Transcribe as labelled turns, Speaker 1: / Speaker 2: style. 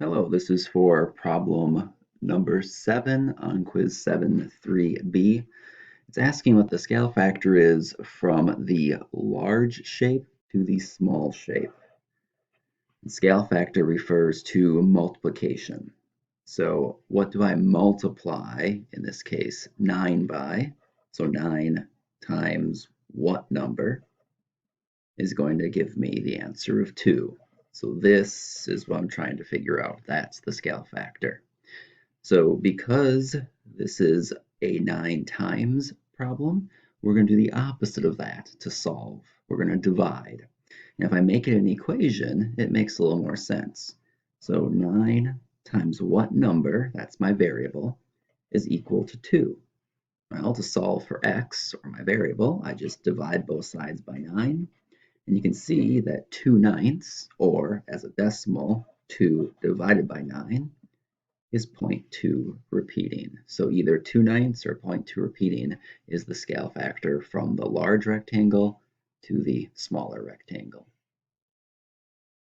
Speaker 1: Hello, this is for problem number 7 on quiz 7-3b. It's asking what the scale factor is from the large shape to the small shape. The scale factor refers to multiplication. So what do I multiply, in this case, 9 by? So 9 times what number is going to give me the answer of 2. So this is what I'm trying to figure out. That's the scale factor. So because this is a 9 times problem, we're going to do the opposite of that to solve. We're going to divide. And if I make it an equation, it makes a little more sense. So 9 times what number, that's my variable, is equal to 2. Well, to solve for x, or my variable, I just divide both sides by 9. And you can see that 2/9, or as a decimal, 2 divided by 9, is 0.2 repeating. So either 2/9 or 0.2 repeating is the scale factor from the large rectangle to the smaller rectangle.